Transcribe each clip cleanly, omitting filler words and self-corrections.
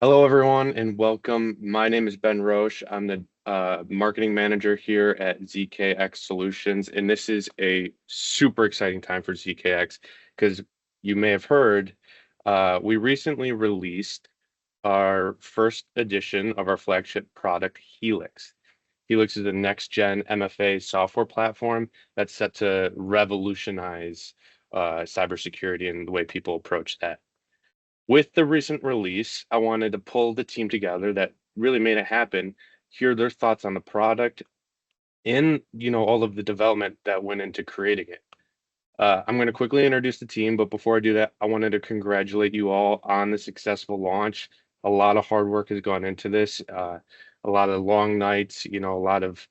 Hello, everyone, and welcome. My name is Ben Roche. I'm the marketing manager here at ZKX Solutions, and this is a super exciting time for ZKX because you may have heard we recently released our first edition of our flagship product, Helix. Helix is a next-gen MFA software platform that's set to revolutionize cybersecurity and the way people approach that. With the recent release, I wanted to pull the team together that really made it happen, hear their thoughts on the product and, all of the development that went into creating it. I'm going to quickly introduce the team, but before I do that, I wanted to congratulate you all on the successful launch. A lot of hard work has gone into this, a lot of long nights, a lot of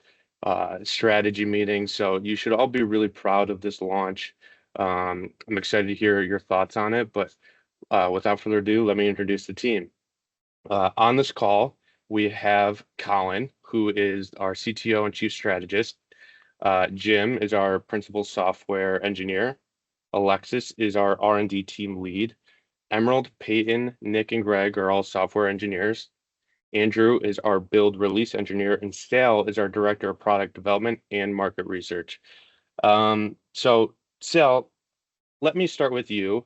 strategy meetings. So you should all be really proud of this launch. I'm excited to hear your thoughts on it, but without further ado, let me introduce the team. On this call, we have Colin, who is our CTO and Chief Strategist. Jim is our Principal Software Engineer. Alexis is our R&D team lead. Emerald, Peyton, Nick, and Greg are all software engineers. Andrew is our build release engineer, and Sal is our Director of Product Development and Market Research. So, Sal, let me start with you.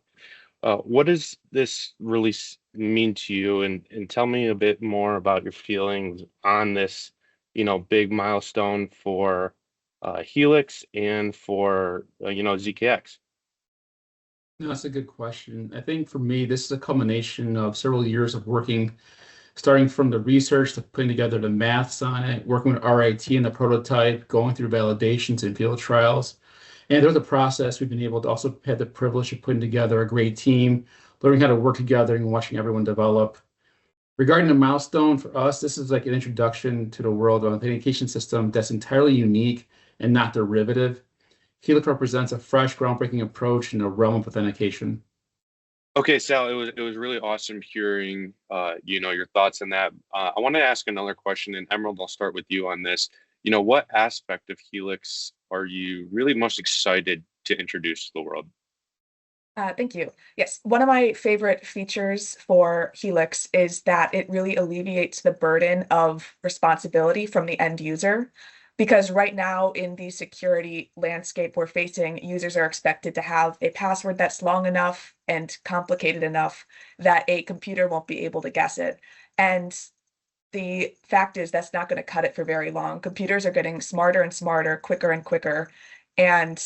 What does this release mean to you? And tell me a bit more about your feelings on this, big milestone for Helix and for, ZKX. No, that's a good question. I think for me, this is a culmination of several years of working, starting from the research to putting together the maths on it, working with RIT and the prototype, going through validations and field trials. And through the process, we've been able to also have the privilege of putting together a great team, learning how to work together and watching everyone develop. Regarding the milestone for us, this is like an introduction to the world of an authentication system that's entirely unique and not derivative. Helix represents a fresh, groundbreaking approach in the realm of authentication. Okay, Sal, it was really awesome hearing your thoughts on that. I want to ask another question, and Emerald, I'll start with you on this. What aspect of Helix are you really most excited to introduce to the world? Thank you. Yes, one of my favorite features for Helix is that it really alleviates the burden of responsibility from the end user. Because right now, in the security landscape we're facing, users are expected to have a password that's long enough and complicated enough that a computer won't be able to guess it. And the fact is, that's not going to cut it for very long. Computers are getting smarter and smarter, quicker and quicker. And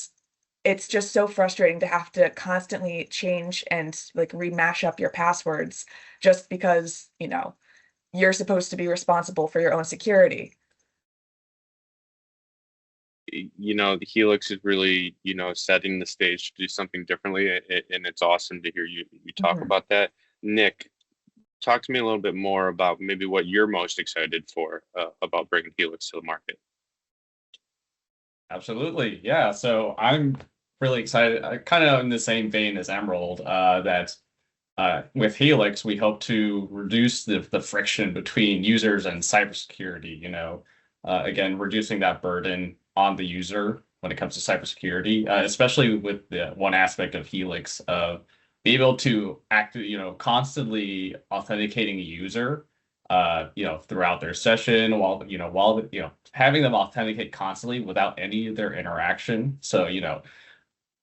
it's just so frustrating to have to constantly change and like remash up your passwords just because, you're supposed to be responsible for your own security. The Helix is really, setting the stage to do something differently, and it's awesome to hear you talk Mhm. about that. Nick, talk to me a little bit more about maybe what you're most excited for about bringing Helix to the market. Absolutely. Yeah. So I'm really excited, kind of in the same vein as Emerald, that with Helix, we hope to reduce the friction between users and cybersecurity, again, reducing that burden on the user when it comes to cybersecurity, especially with the one aspect of Helix of be able to act, constantly authenticating a user throughout their session while having them authenticate constantly without any of their interaction. So,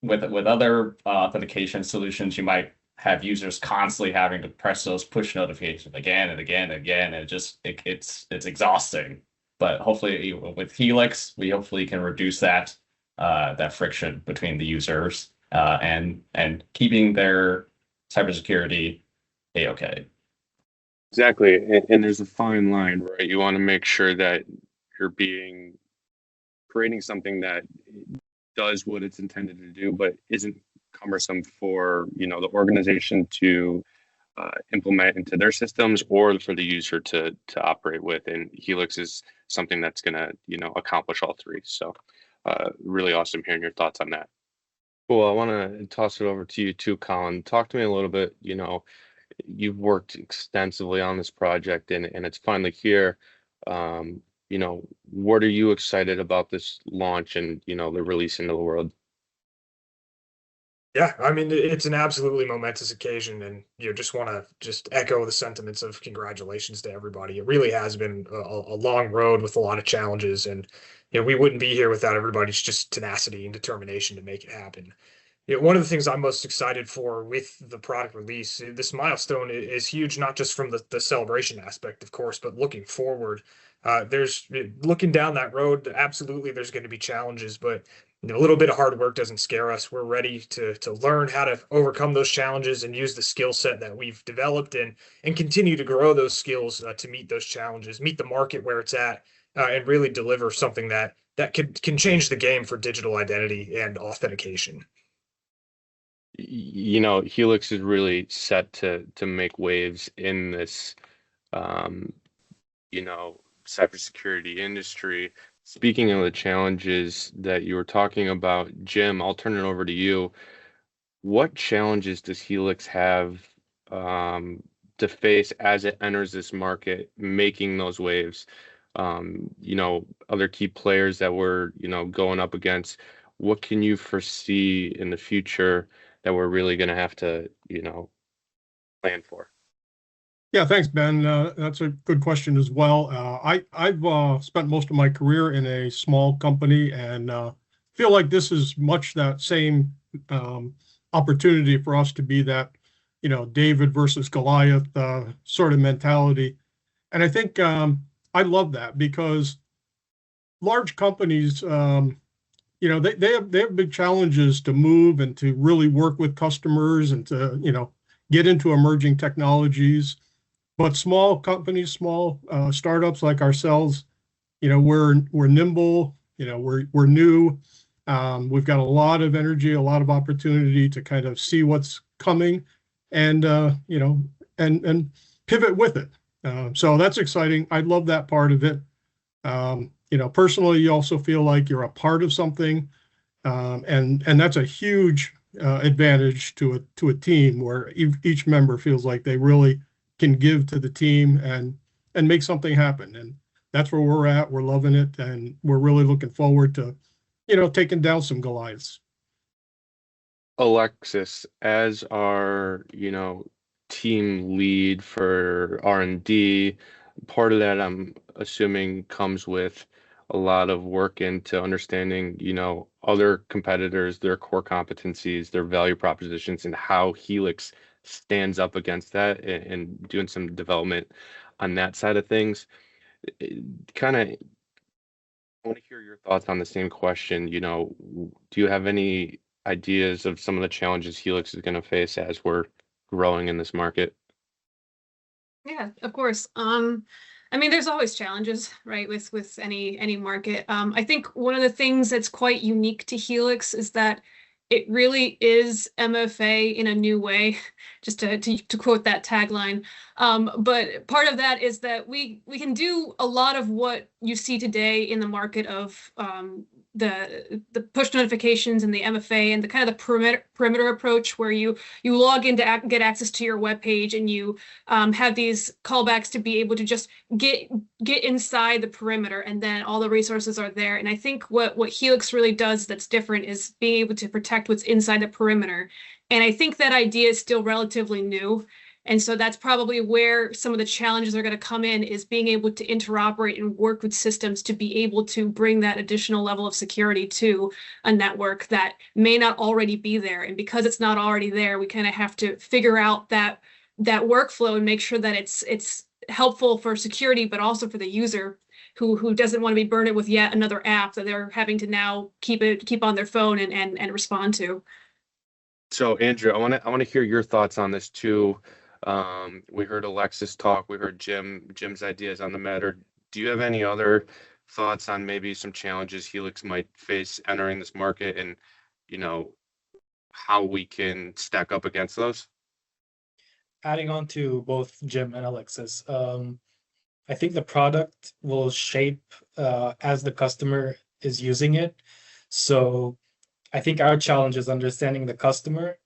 with other authentication solutions, you might have users constantly having to press those push notifications again and again and again, and it's exhausting. But hopefully, with Helix, we hopefully can reduce that friction between the users and keeping their cybersecurity a-okay. Exactly. And there's a fine line, right? You want to make sure that you're being creating something that does what it's intended to do, but isn't cumbersome for, the organization to implement into their systems or for the user to operate with. And Helix is something that's going to, accomplish all three. So really awesome hearing your thoughts on that. Cool. I want to toss it over to you too, Colin. Talk to me a little bit. You've worked extensively on this project and it's finally here. What are you excited about this launch and, the release into the world? Yeah, I mean, it's an absolutely momentous occasion, and just want to just echo the sentiments of congratulations to everybody. It really has been a long road with a lot of challenges, and we wouldn't be here without everybody's just tenacity and determination to make it happen. One of the things I'm most excited for with the product release, this milestone is huge, not just from the celebration aspect, of course, but looking forward. There's looking down that road, absolutely, there's going to be challenges, but a little bit of hard work doesn't scare us. We're ready to learn how to overcome those challenges and use the skill set that we've developed and continue to grow those skills to meet those challenges, meet the market where it's at, and really deliver something that can change the game for digital identity and authentication. Helix is really set to make waves in this, um, cybersecurity industry. Speaking of the challenges that you were talking about, Jim, I'll turn it over to you. What challenges does Helix have to face as it enters this market, making those waves? Other key players that we're, going up against. What can you foresee in the future that we're really going to have to, plan for? Yeah, thanks, Ben. That's a good question as well. I've spent most of my career in a small company and feel like this is much that same opportunity for us to be that, David versus Goliath sort of mentality. And I think I love that because large companies, they have big challenges to move and to really work with customers and to, get into emerging technologies. But small companies, small startups like ourselves, we're nimble, we're new. We've got a lot of energy, a lot of opportunity to kind of see what's coming and, and pivot with it. So that's exciting. I love that part of it. Personally, you also feel like you're a part of something. And that's a huge advantage to a team where each member feels like they really can give to the team and make something happen. And that's where we're at. We're loving it, and we're really looking forward to, taking down some Goliaths. Alexis, as our, team lead for R&D, part of that I'm assuming comes with a lot of work into understanding, other competitors, their core competencies, their value propositions, and how Helix stands up against that and doing some development on that side of things. Kind of want to hear your thoughts on the same question. Do you have any ideas of some of the challenges Helix is going to face as we're growing in this market? Yeah, of course. I mean, there's always challenges, right, with any market. I think one of the things that's quite unique to Helix is that it really is MFA in a new way, just to quote that tagline. But part of that is that we can do a lot of what you see today in the market of the push notifications and the MFA and the kind of the perimeter approach where you log in to get access to your web page and you have these callbacks to be able to just get inside the perimeter, and then all the resources are there. And I think what Helix really does that's different is being able to protect what's inside the perimeter. And I think that idea is still relatively new. And so that's probably where some of the challenges are going to come in, is being able to interoperate and work with systems to be able to bring that additional level of security to a network that may not already be there. And because it's not already there, we kind of have to figure out that workflow and make sure that it's helpful for security, but also for the user who doesn't want to be burdened with yet another app that they're having to now keep on their phone and respond to. So Andrew, I want to hear your thoughts on this too. We heard Alexis talk, we heard Jim's ideas on the matter. Do you have any other thoughts on maybe some challenges Helix might face entering this market, and how we can stack up against those? Adding on to both Jim and Alexis, I think the product will shape as the customer is using it. So I think our challenge is understanding the customer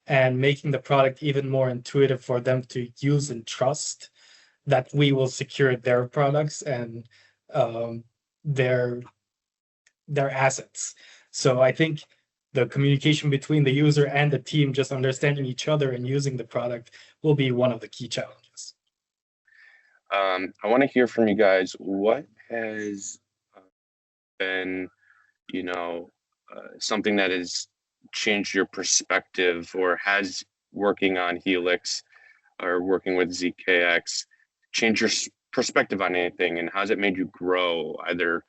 and making the product even more intuitive for them to use and trust that we will secure their products and their assets. So I think the communication between the user and the team, just understanding each other and using the product, will be one of the key challenges. I want to hear from you guys. What has been, something that has changed your perspective, or has working on Helix or working with ZKX changed your perspective on anything, and how's it made you grow either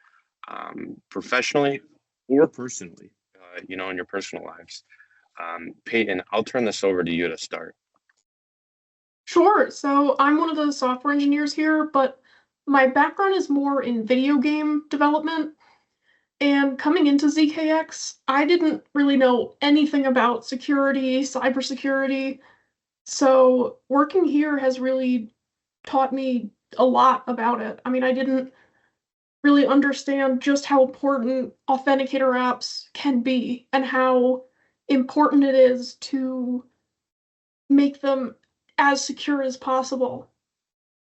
professionally or personally, in your personal lives? Peyton, I'll turn this over to you to start. Sure. So I'm one of the software engineers here, but my background is more in video game development. And coming into ZKX, I didn't really know anything about security, cybersecurity. So working here has really taught me a lot about it. I mean, I didn't really understand just how important authenticator apps can be and how important it is to make them as secure as possible.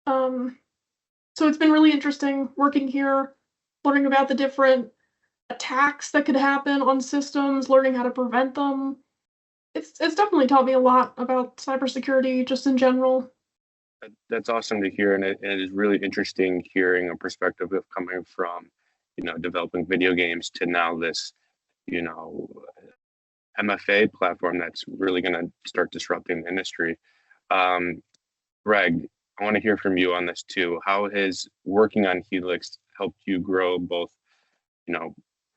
So it's been really interesting working here, learning about the different attacks that could happen on systems, learning how to prevent them. It's definitely taught me a lot about cybersecurity just in general. That's awesome to hear, and it is really interesting hearing a perspective of coming from, developing video games to now this, MFA platform that's really going to start disrupting the industry. Greg, I want to hear from you on this too. How has working on Helix helped you grow both,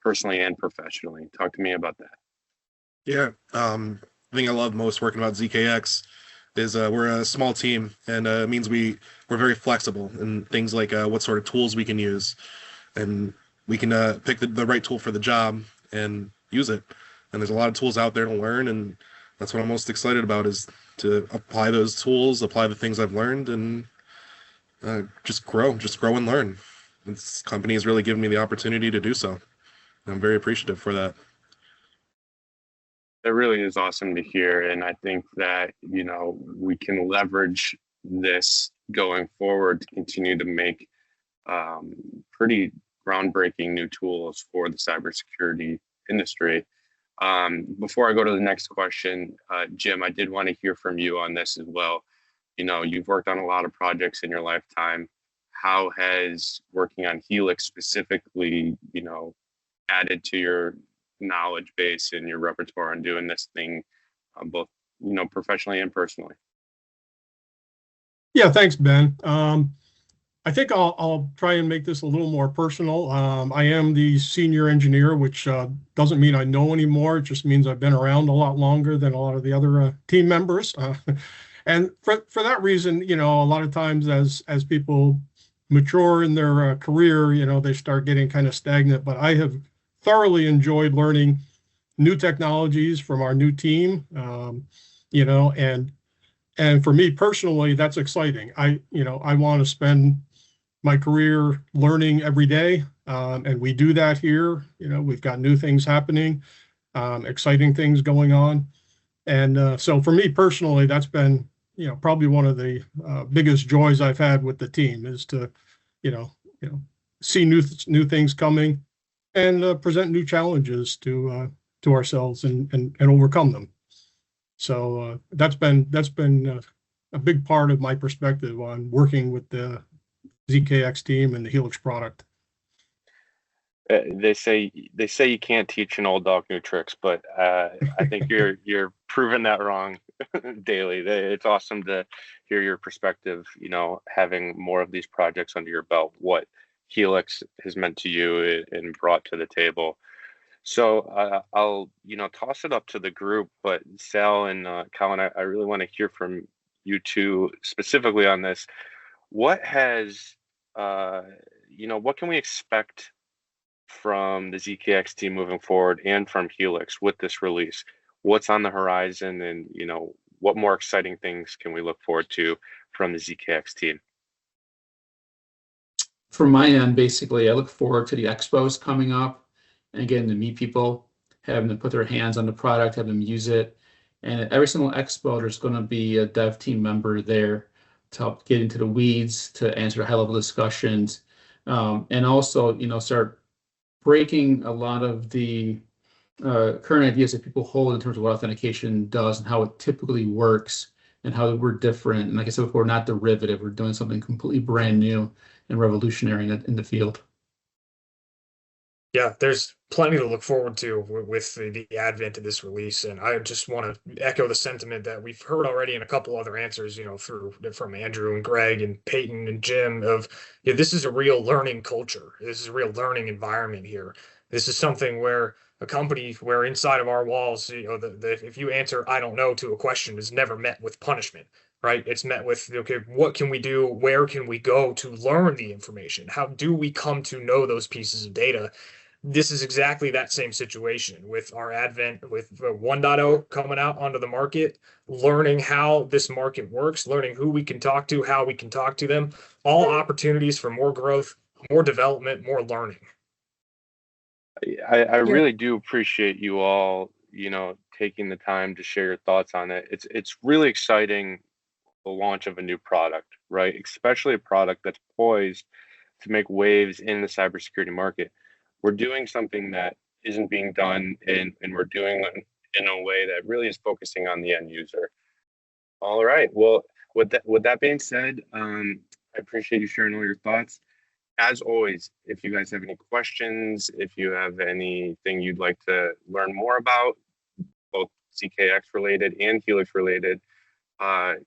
personally and professionally? Talk to me about that. Yeah, the thing I love most working about ZKX is we're a small team, and it means we're very flexible in things like what sort of tools we can use, and we can pick the right tool for the job and use it. And there's a lot of tools out there to learn, and that's what I'm most excited about, is to apply those tools, apply the things I've learned, and just grow and learn. This company has really given me the opportunity to do so. I'm very appreciative for that. It really is awesome to hear. And I think that, we can leverage this going forward to continue to make pretty groundbreaking new tools for the cybersecurity industry. Before I go to the next question, Jim, I did want to hear from you on this as well. You've worked on a lot of projects in your lifetime. How has working on Helix specifically, added to your knowledge base and your repertoire on doing this thing, both, professionally and personally? Yeah, thanks, Ben. I think I'll try and make this a little more personal. I am the senior engineer, which doesn't mean I know anymore. It just means I've been around a lot longer than a lot of the other team members. And for that reason, a lot of times as people mature in their career, they start getting kind of stagnant. But I have thoroughly enjoyed learning new technologies from our new team, and for me personally, that's exciting. I want to spend my career learning every day, and we do that here. We've got new things happening, exciting things going on, and so for me personally, that's been probably one of the biggest joys I've had with the team, is to see new things coming and present new challenges to ourselves and overcome them. So that's been a big part of my perspective on working with the ZKX team and the Helix product. They say you can't teach an old dog new tricks, but I think you're proving that wrong daily. It's awesome to hear your perspective, having more of these projects under your belt, what Helix has meant to you and brought to the table. So I'll toss it up to the group, but Sal and Colin, I really want to hear from you two specifically on this. What has what can we expect from the ZKX team moving forward and from Helix with this release? What's on the horizon, and what more exciting things can we look forward to from the ZKX team? From my end, basically, I look forward to the expos coming up and getting to meet people, having them put their hands on the product, have them use it. And at every single expo, there's going to be a dev team member there to help get into the weeds, to answer high-level discussions, and also, start breaking a lot of the current ideas that people hold in terms of what authentication does and how it typically works and how we're different. And like I said before, not derivative. We're doing something completely brand new and revolutionary in the field. Yeah, there's plenty to look forward to with the advent of this release, and I just want to echo the sentiment that we've heard already in a couple other answers, through from Andrew and Greg and Peyton and Jim of, this is a real learning culture. This is a real learning environment here. This is something where a company where inside of our walls, if you answer "I don't know" to a question is never met with punishment. Right? It's met with, okay, what can we do? Where can we go to learn the information? How do we come to know those pieces of data? This is exactly that same situation with our advent with 1.0 coming out onto the market, learning how this market works, learning who we can talk to, how we can talk to them, all opportunities for more growth, more development, more learning. I really do appreciate you all, taking the time to share your thoughts on it. It's really exciting, the launch of a new product, right? Especially a product that's poised to make waves in the cybersecurity market. We're doing something that isn't being done, and we're doing it in a way that really is focusing on the end user. All right. Well, with that being said, I appreciate you sharing all your thoughts. As always, if you guys have any questions, if you have anything you'd like to learn more about, both ZKX related and Helix related,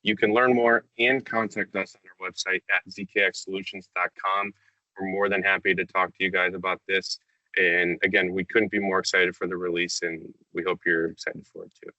you can learn more and contact us on our website at zkxsolutions.com. We're more than happy to talk to you guys about this. And again, we couldn't be more excited for the release, and we hope you're excited for it too.